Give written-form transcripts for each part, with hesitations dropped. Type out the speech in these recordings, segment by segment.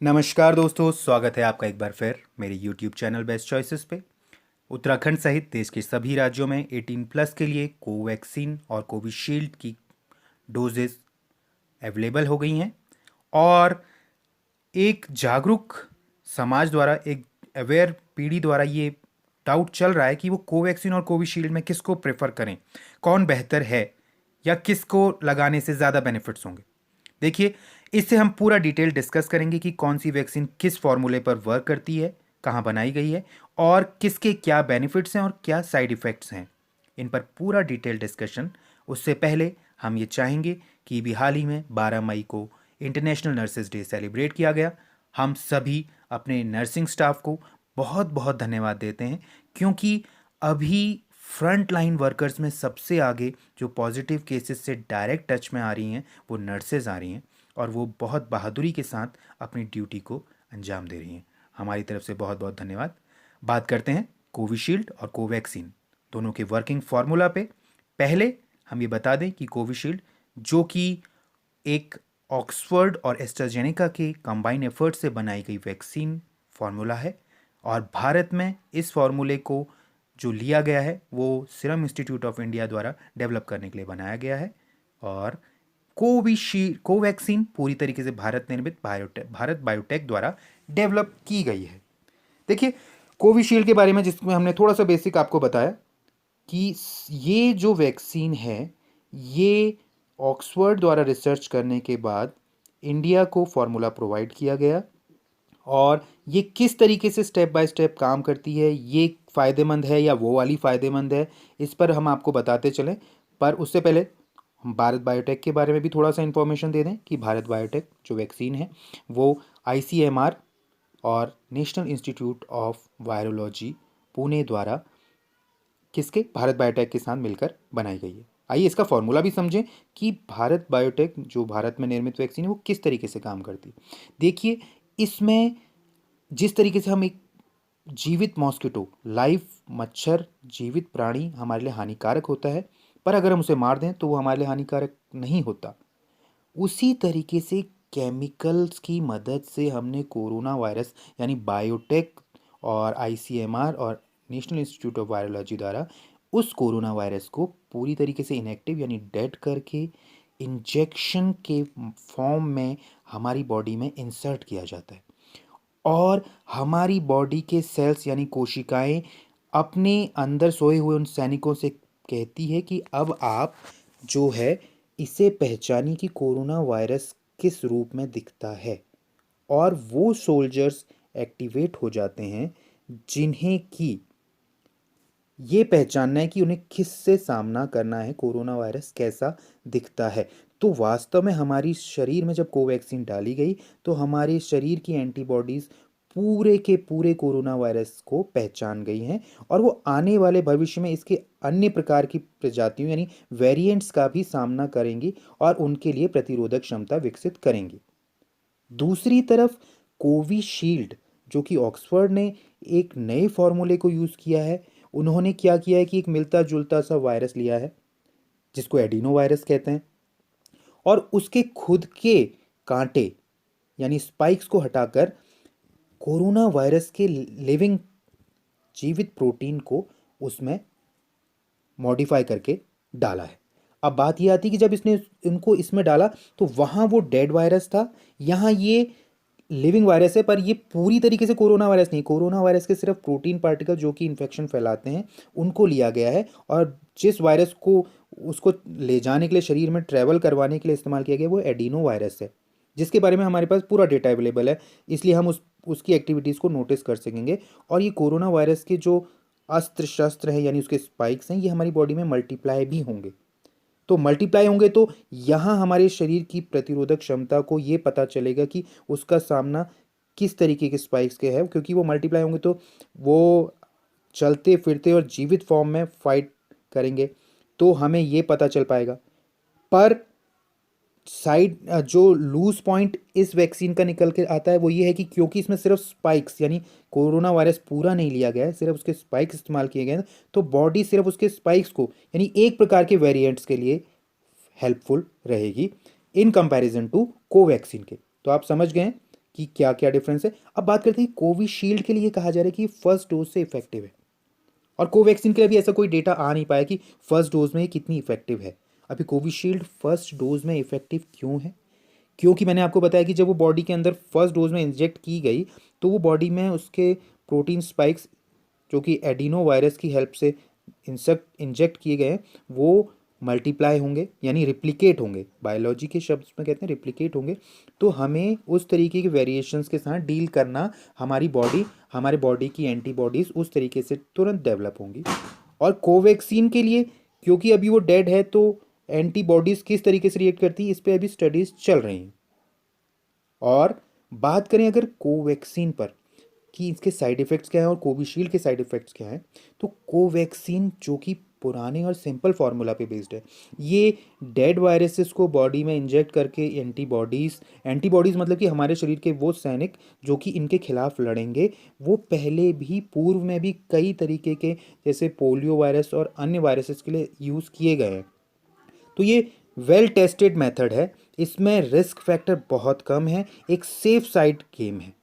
नमस्कार दोस्तों, स्वागत है आपका एक बार फिर मेरे YouTube चैनल बेस्ट चॉइसेस पे। उत्तराखंड सहित देश के सभी राज्यों में 18 प्लस के लिए कोवैक्सीन और कोविशील्ड की डोजेस अवेलेबल हो गई हैं और एक जागरूक समाज द्वारा, एक अवेयर पीढ़ी द्वारा ये डाउट चल रहा है कि वो कोवैक्सीन और कोविशील्ड में किसको प्रेफर करें, कौन बेहतर है या किसको लगाने से ज़्यादा बेनिफिट्स होंगे। देखिए, इससे हम पूरा डिटेल डिस्कस करेंगे कि कौन सी वैक्सीन किस फॉर्मूले पर वर्क करती है, कहाँ बनाई गई है और किसके क्या बेनिफिट्स हैं और क्या साइड इफ़ेक्ट्स हैं। इन पर पूरा डिटेल डिस्कशन। उससे पहले हम ये चाहेंगे कि भी हाल ही में 12 मई को इंटरनेशनल नर्सेज डे सेलिब्रेट किया गया। हम सभी अपने नर्सिंग स्टाफ को बहुत बहुत धन्यवाद देते हैं, क्योंकि अभी फ्रंट लाइन वर्कर्स में सबसे आगे जो पॉजिटिव केसेस से डायरेक्ट टच में आ रही हैं वो नर्सेज आ रही हैं और वो बहुत बहादुरी के साथ अपनी ड्यूटी को अंजाम दे रही हैं। हमारी तरफ से बहुत बहुत धन्यवाद। बात करते हैं कोविशील्ड और कोवैक्सीन दोनों के वर्किंग फार्मूला पे। पहले हम ये बता दें कि कोविशील्ड, जो कि एक ऑक्सफोर्ड और एस्ट्राजेनेका के कंबाइन एफर्ट से बनाई गई वैक्सीन फार्मूला है और भारत में इस फार्मूले को जो लिया गया है वो सीरम इंस्टीट्यूट ऑफ इंडिया द्वारा डेवलप करने के लिए बनाया गया है। और कोवैक्सीन पूरी तरीके से भारत निर्मित भारत बायोटेक द्वारा डेवलप की गई है। देखिए, कोविशील्ड के बारे में जिसमें हमने थोड़ा सा बेसिक आपको बताया कि ये जो वैक्सीन है ये ऑक्सफोर्ड द्वारा रिसर्च करने के बाद इंडिया को फॉर्मूला प्रोवाइड किया गया और ये किस तरीके से स्टेप बाय स्टेप काम करती है, ये फ़ायदेमंद है या वो वाली फ़ायदेमंद है, इस पर हम आपको बताते चलें। पर उससे पहले हम भारत बायोटेक के बारे में भी थोड़ा सा इन्फॉर्मेशन दे दें कि भारत बायोटेक जो वैक्सीन है वो ICMR और national institute of virology Pune द्वारा भारत बायोटेक के साथ मिलकर बनाई गई है। आइए इसका फॉर्मूला भी समझें कि भारत बायोटेक जो भारत में निर्मित वैक्सीन है वो किस तरीके से काम करती है। देखिए, इसमें जिस तरीके से हम एक जीवित मॉस्किटो, लाइव मच्छर, जीवित प्राणी हमारे लिए हानिकारक होता है, पर अगर हम उसे मार दें तो वो हमारे लिए हानिकारक नहीं होता, उसी तरीके से केमिकल्स की मदद से हमने कोरोना वायरस यानी बायोटेक और ICMR और नेशनल इंस्टीट्यूट ऑफ वायरोलॉजी द्वारा उस कोरोना वायरस को पूरी तरीके से इनएक्टिव यानी डेड करके इंजेक्शन के फॉर्म में हमारी बॉडी में इंसर्ट किया जाता है और हमारी बॉडी के सेल्स यानी कोशिकाएं अपने अंदर सोए हुए उन सैनिकों से कहती है कि अब आप जो है इसे पहचानिए कि कोरोना वायरस किस रूप में दिखता है, और वो सोल्जर्स एक्टिवेट हो जाते हैं जिन्हें कि ये पहचानना है कि उन्हें किस से सामना करना है, कोरोना वायरस कैसा दिखता है। तो वास्तव में हमारी शरीर में जब कोवैक्सीन डाली गई तो हमारे शरीर की एंटीबॉडीज़ पूरे के पूरे कोरोना वायरस को पहचान गई हैं और वो आने वाले भविष्य में इसके अन्य प्रकार की प्रजातियों यानी वेरिएंट्स का भी सामना करेंगी और उनके लिए प्रतिरोधक क्षमता विकसित करेंगी। दूसरी तरफ कोविशील्ड, जो कि ऑक्सफोर्ड ने एक नए फॉर्मूले को यूज़ किया है, उन्होंने क्या किया है कि एक मिलता जुलता सा वायरस लिया है जिसको एडिनो वायरस कहते हैं और उसके खुद के कांटे यानी स्पाइक्स को हटाकर कोरोना वायरस के लिविंग जीवित प्रोटीन को उसमें मॉडिफाई करके डाला है। अब बात यह आती है कि जब इसने इनको इसमें डाला तो वहाँ वो डेड वायरस था, यहाँ ये लिविंग वायरस है, पर ये पूरी तरीके से कोरोना वायरस नहीं। कोरोना वायरस के सिर्फ प्रोटीन पार्टिकल जो कि इन्फेक्शन फैलाते हैं उनको लिया गया है और जिस वायरस को उसको ले जाने के लिए, शरीर में ट्रैवल करवाने के लिए इस्तेमाल किया गया वो एडिनो वायरस है, जिसके बारे में हमारे पास पूरा डेटा अवेलेबल है, इसलिए हम उसकी एक्टिविटीज़ को नोटिस कर सकेंगे। और ये कोरोना वायरस के जो अस्त्र शस्त्र है यानी उसके स्पाइक्स हैं, ये हमारी बॉडी में मल्टीप्लाई भी होंगे। तो मल्टीप्लाई होंगे तो यहाँ हमारे शरीर की प्रतिरोधक क्षमता को ये पता चलेगा कि उसका सामना किस तरीके के स्पाइक्स के है, क्योंकि वो मल्टीप्लाई होंगे तो वो चलते फिरते और जीवित फॉर्म में फाइट करेंगे, तो हमें ये पता चल पाएगा। पर साइड जो लूज पॉइंट इस वैक्सीन का निकल के आता है वो ये है कि क्योंकि इसमें सिर्फ स्पाइक्स यानी कोरोना वायरस पूरा नहीं लिया गया है, सिर्फ उसके स्पाइक्स इस्तेमाल किए गए हैं, तो बॉडी सिर्फ उसके स्पाइक्स को यानी एक प्रकार के वेरिएंट्स के लिए हेल्पफुल रहेगी इन कंपैरिजन टू कोवैक्सीन के। तो आप समझ गए कि क्या क्या डिफरेंस है। अब बात करते हैं कोविशील्ड के लिए कहा जा रहा है कि फर्स्ट डोज से इफेक्टिव है, और कोवैक्सीन के लिए भी ऐसा कोई डेटा आ नहीं पाया कि फर्स्ट डोज में ये कितनी इफेक्टिव है। अभी कोविशील्ड फर्स्ट डोज में इफेक्टिव क्यों है? क्योंकि मैंने आपको बताया कि जब वो बॉडी के अंदर फर्स्ट डोज में इंजेक्ट की गई तो वो बॉडी में उसके प्रोटीन स्पाइक्स जो कि एडिनो वायरस की हेल्प से इंजेक्ट किए गए हैं, वो मल्टीप्लाई होंगे यानी रिप्लिकेट होंगे, बायोलॉजी के शब्द में कहते हैं रिप्लिकेट होंगे। तो हमें उस तरीके के वेरिएशंस के साथ डील करना, हमारे बॉडी की एंटीबॉडीज़ उस तरीके से तुरंत डेवलप होंगी। और कोवैक्सीन के लिए क्योंकि अभी वो डेड है तो एंटीबॉडीज़ किस तरीके से रिएक्ट करती है इस पर अभी स्टडीज़ चल रही हैं। और बात करें अगर कोवैक्सीन पर कि इसके साइड इफ़ेक्ट्स क्या हैं और कोविशील्ड के साइड इफ़ेक्ट्स क्या हैं, तो कोवैक्सीन जो कि पुराने और सिंपल फार्मूला पे बेस्ड है, ये डेड वायरसेस को बॉडी में इंजेक्ट करके एंटीबॉडीज़ मतलब कि हमारे शरीर के वो सैनिक जो कि इनके खिलाफ लड़ेंगे, वो पहले भी पूर्व में भी कई तरीके के जैसे पोलियो वायरस और अन्य वायरसेस के लिए यूज़ किए गए हैं। तो ये वेल टेस्टेड मेथड है, इसमें रिस्क फैक्टर बहुत कम है, एक सेफ साइड गेम है,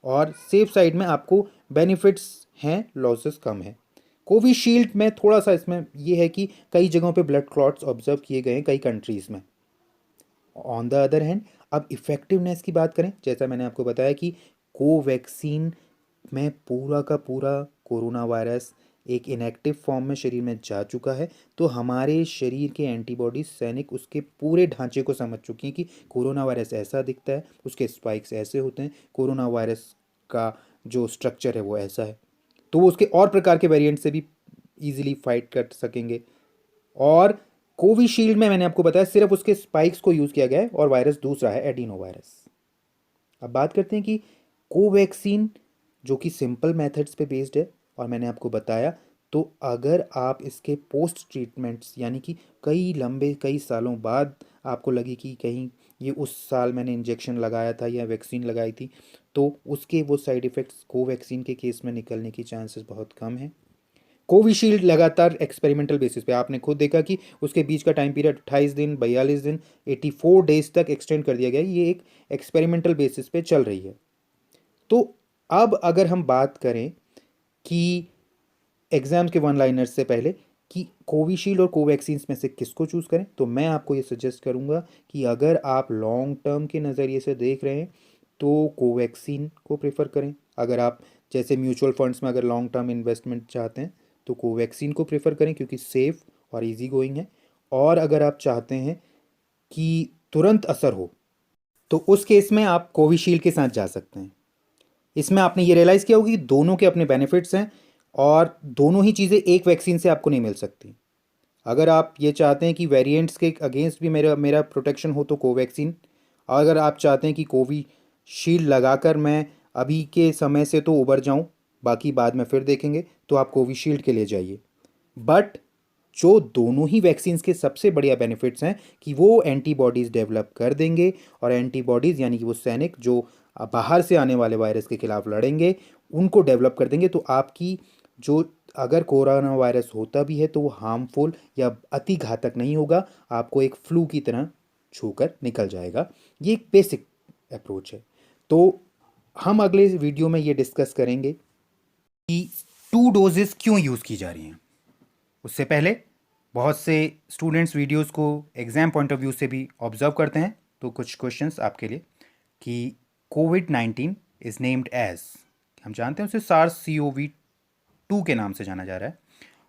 और सेफ साइड में आपको बेनिफिट्स हैं, लॉसेस कम है। कोविशील्ड में थोड़ा सा इसमें ये है कि कई जगहों पे ब्लड क्लॉट्स ऑब्जर्व किए गए हैं कई कंट्रीज़ में। ऑन द अदर हैंड अब इफ़ेक्टिवनेस की बात करें, जैसा मैंने आपको बताया कि कोवैक्सीन में पूरा का पूरा कोरोना वायरस एक इनएक्टिव फॉर्म में शरीर में जा चुका है, तो हमारे शरीर के एंटीबॉडी सैनिक उसके पूरे ढांचे को समझ चुकी हैं कि कोरोना वायरस ऐसा दिखता है, उसके स्पाइक्स ऐसे होते हैं, कोरोना वायरस का जो स्ट्रक्चर है वो ऐसा है, तो वो उसके और प्रकार के वेरिएंट से भी इजीली फाइट कर सकेंगे। और कोविशील्ड में मैंने आपको बताया सिर्फ उसके स्पाइक्स को यूज़ किया गया है और वायरस दूसरा है एडिनो वायरस। अब बात करते हैं कि कोवैक्सीन जो कि सिंपल मेथड्स पे बेस्ड है, और मैंने आपको बताया, तो अगर आप इसके पोस्ट ट्रीटमेंट्स यानी कि कई सालों बाद आपको लगे कि कहीं ये उस साल मैंने इंजेक्शन लगाया था या वैक्सीन लगाई थी, तो उसके वो साइड इफ़ेक्ट्स कोवैक्सीन के केस में निकलने की चांसेस बहुत कम है। कोविशील्ड लगातार एक्सपेरिमेंटल बेसिस पे आपने खुद देखा कि उसके बीच का टाइम पीरियड 28 दिन, 42 दिन, 84 डेज तक एक्सटेंड कर दिया गया, ये एक एक्सपेरिमेंटल बेसिस पे चल रही है। तो अब अगर हम बात करें कि एग्ज़ाम के वन लाइनर्स से पहले कि कोविशील्ड और कोवैक्सीन में से किसको चूज़ करें, तो मैं आपको ये सजेस्ट करूँगा कि अगर आप लॉन्ग टर्म के नज़रिए से देख रहे हैं तो कोवैक्सीन को प्रेफर करें। अगर आप जैसे म्यूचुअल फंड्स में अगर लॉन्ग टर्म इन्वेस्टमेंट चाहते हैं तो कोवैक्सीन को प्रेफर करें क्योंकि सेफ़ और इजी गोइंग है। और अगर आप चाहते हैं कि तुरंत असर हो तो उस केस में आप कोविशील्ड के साथ जा सकते हैं। इसमें आपने ये रियलाइज़ किया होगा कि दोनों के अपने बेनिफिट्स हैं और दोनों ही चीज़ें एक वैक्सीन से आपको नहीं मिल सकती। अगर आप ये चाहते हैं कि वेरिएंट्स के अगेंस्ट भी मेरा मेरा प्रोटेक्शन हो तो कोवैक्सीन, अगर आप चाहते हैं कि कोविशील्ड लगाकर मैं अभी के समय से तो उबर जाऊं, बाकी बाद में फिर देखेंगे, तो आप कोविशील्ड के लिए जाइए। बट जो दोनों ही वैक्सीन्स के सबसे बढ़िया बेनिफिट्स हैं कि वो एंटीबॉडीज़ डेवलप कर देंगे, और एंटीबॉडीज़ यानी कि वो सैनिक जो बाहर से आने वाले वायरस के खिलाफ लड़ेंगे उनको डेवलप कर देंगे, तो आपकी जो अगर कोरोना वायरस होता भी है तो वो हार्मफुल या अति घातक नहीं होगा, आपको एक फ्लू की तरह छूकर निकल जाएगा। ये एक बेसिक अप्रोच है। तो हम अगले वीडियो में ये डिस्कस करेंगे कि 2 डोजेस क्यों यूज़ की जा रही हैं। उससे पहले बहुत से स्टूडेंट्स वीडियोस को एग्ज़ाम पॉइंट ऑफ व्यू से भी ऑब्जर्व करते हैं, तो कुछ क्वेश्चंस आपके लिए कि कोविड-19 इज़ नेम्ड एज, हम जानते हैं उसे SARS-CoV-2 के नाम से जाना जा रहा है।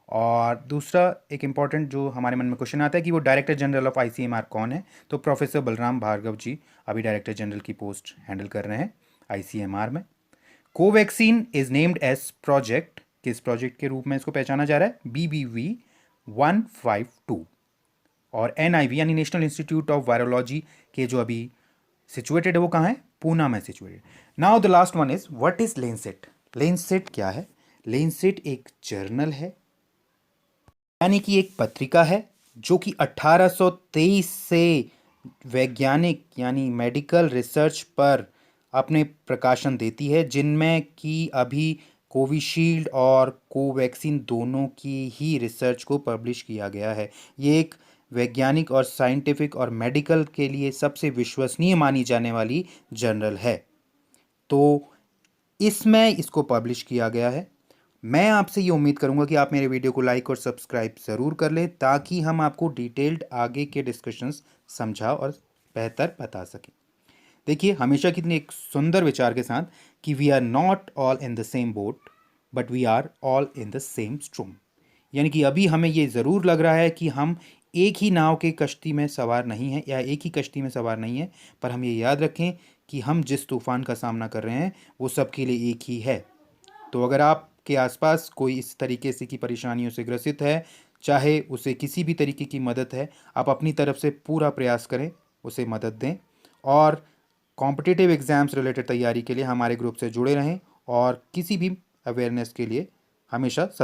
और दूसरा एक इम्पॉर्टेंट जो हमारे मन में क्वेश्चन आता है कि वो डायरेक्टर जनरल ऑफ ICMR कौन है, तो प्रोफेसर बलराम भार्गव जी अभी डायरेक्टर जनरल की पोस्ट हैंडल कर रहे हैं ICMR में। Covaxin is named as project, किस प्रोजेक्ट के रूप में इसको पहचाना जा रहा है, BBV-152। और NIV यानी नेशनल इंस्टीट्यूट ऑफ वायरोलॉजी के जो अभी सिचुएटेड है वो कहाँ है, पूना में situated. Now the last one is what is Lancet. Lancet क्या है? लेंसेट एक जर्नल है यानी कि एक पत्रिका है जो कि 1823 से वैज्ञानिक यानी मेडिकल रिसर्च पर अपने प्रकाशन देती है, जिनमें कि अभी कोविशील्ड और कोवैक्सीन दोनों की ही रिसर्च को पब्लिश किया गया है। ये एक वैज्ञानिक और साइंटिफिक और मेडिकल के लिए सबसे विश्वसनीय मानी जाने वाली जर्नल है। तो इसमें इसको पब्लिश किया गया है। मैं आपसे ये उम्मीद करूंगा कि आप मेरे वीडियो को लाइक और सब्सक्राइब ज़रूर कर लें, ताकि हम आपको डिटेल्ड आगे के डिस्कशंस समझा और बेहतर बता सकें। देखिए, हमेशा कितनी एक सुंदर विचार के साथ कि we are not all in the same boat but we are all in the same storm. यानी कि अभी हमें ये ज़रूर लग रहा है कि हम एक ही नाव के कश्ती में सवार नहीं हैं या एक ही कश्ती में सवार नहीं हैं, पर हम ये याद रखें कि हम जिस तूफ़ान का सामना कर रहे हैं वो सबके लिए एक ही है। तो अगर आपके आसपास कोई इस तरीके से की परेशानियों से ग्रसित है, चाहे उसे किसी भी तरीके की मदद है, आप अपनी तरफ से पूरा प्रयास करें, उसे मदद दें। और कॉम्पिटिटिव एग्ज़ाम्स रिलेटेड तैयारी के लिए हमारे ग्रुप से जुड़े रहें और किसी भी अवेयरनेस के लिए हमेशा